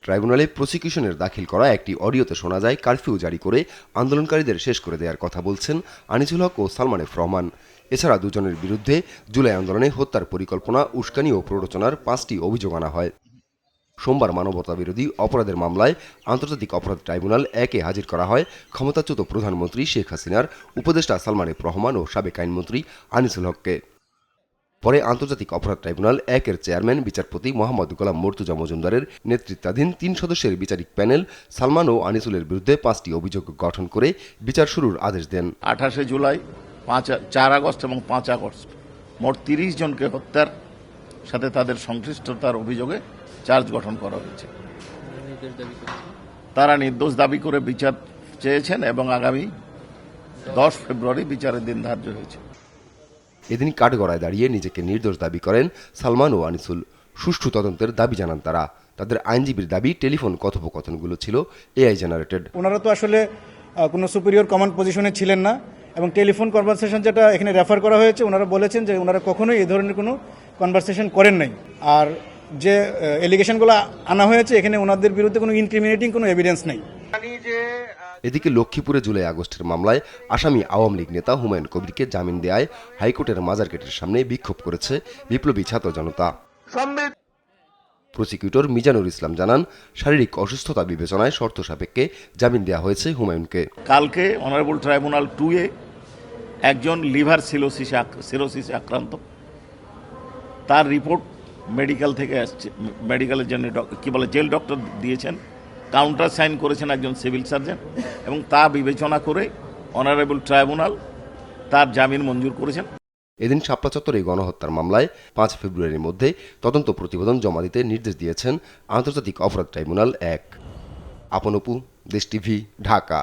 ট্রাইব্যুনালে প্রসিকিউশনের দাখিল করা একটি অডিওতে শোনা যায় কারফিউ জারি করে আন্দোলনকারীদের শেষ করে দেওয়ার কথা বলছেন আনিসুল হক ও সালমান এফ রহমান। এছাড়া দুজনের বিরুদ্ধে জুলাই আন্দোলনে হত্যার পরিকল্পনা, উস্কানি ও প্ররোচনার 5টি অভিযোগ আনা হয়। সোমবার মানবতাবিরোধী অপরাধের মামলায় আন্তর্জাতিক অপরাধ ট্রাইব্যুনাল 1-এ হাজির করা হয় ক্ষমতাচ্যুত প্রধানমন্ত্রী শেখ হাসিনার উপদেষ্টা সালমান এফ রহমান ও সাবেক আইনমন্ত্রী আনিসুল হককে। পরে আন্তর্জাতিক অপরাধ ট্রাইব্যুনাল 1-এর চেয়ারম্যান বিচারপতি মোহাম্মদ গোলাম মর্তুজা মজুমদারের নেতৃত্বাধীন 3 সদস্যের বিচারিক প্যানেল সালমান ও আনিসুলের বিরুদ্ধে 5টি অভিযোগ গঠন করে বিচার শুরুর আদেশ দেন। 28 জুলাই, 4 আগস্ট এবং 5 আগস্ট মোট 30 জনকে হত্যার সাথে তাদের সংশ্লিষ্টতার অভিযোগে চার্জ গঠন করা হয়েছে। তারা নির্দোষ দাবি করে বিচার চেয়েছেন এবং আগামী 10 ফেব্রুয়ারি বিচারের দিন ধার্য হয়েছে। এদিন কাঠগড়ায় দাঁড়িয়ে নিজেকে নির্দোষ দাবি করেন সালমান ও আনিসুল। সুষ্ঠু তদন্তের দাবি জানান তারা। তাদের আইনজীবীর দাবি, টেলিফোন কথোপকথনগুলো ছিল এআই জেনারেটেড। ওনারা তো আসলে কোনো সুপিরিয়র কমান্ড পজিশনে ছিলেন না এবং টেলিফোন কনভারসেশন যেটা এখানে রেফার করা হয়েছে, ওনারা বলেছেন যে ওনারা কখনোই এই ধরনের কোনো কনভারসেশন করেন নাই। আর যে এলিগেশনগুলো আনা হয়েছে এখানে ওনাদের বিরুদ্ধে কোনো ইনক্রিমিনেটিং কোনো এভিডেন্স নেই। এদিকে লক্ষ্মীপুরে জুলাই আগস্টের মামলায় আসামি আওয়ামী লীগ নেতা হুমায়ুন কবিরকে জামিন দেয়ায় হাইকোর্টের মাজার গেটের সামনে বিক্ষোভ করেছে বিপ্লবী ছাত্র জনতা। প্রসিকিউটর মিজানুর ইসলাম জানান, শারীরিক অসুস্থতা বিবেচনায় শর্ত সাপেক্ষে জামিন দেওয়া হয়েছে হুমায়ুনকে। কালকে অনারেবল ট্রাইব্যুনাল 2-এ একজন লিভার সিরোসিসে আক্রান্ত, তার রিপোর্ট মেডিকেল থেকে আসছে। মেডিকেলের জন্য জেল ডক্টর দিয়েছেন, কাউন্টার সাইন করেছেন একজন সিভিল সার্জন এবং তা বিবেচনা করে অনারেবল ট্রাইব্যুনাল তার জামিন মঞ্জুর করেছেন। এদিন শাপলা চত্বরে গণহত্যার মামলায় 5 ফেব্রুয়ারির মধ্যে তদন্ত প্রতিবেদন জমা দিতে নির্দেশ দিয়েছেন আন্তর্জাতিক অপরাধ ট্রাইব্যুনাল 1। আপন অপু, দেশ টিভি, ঢাকা।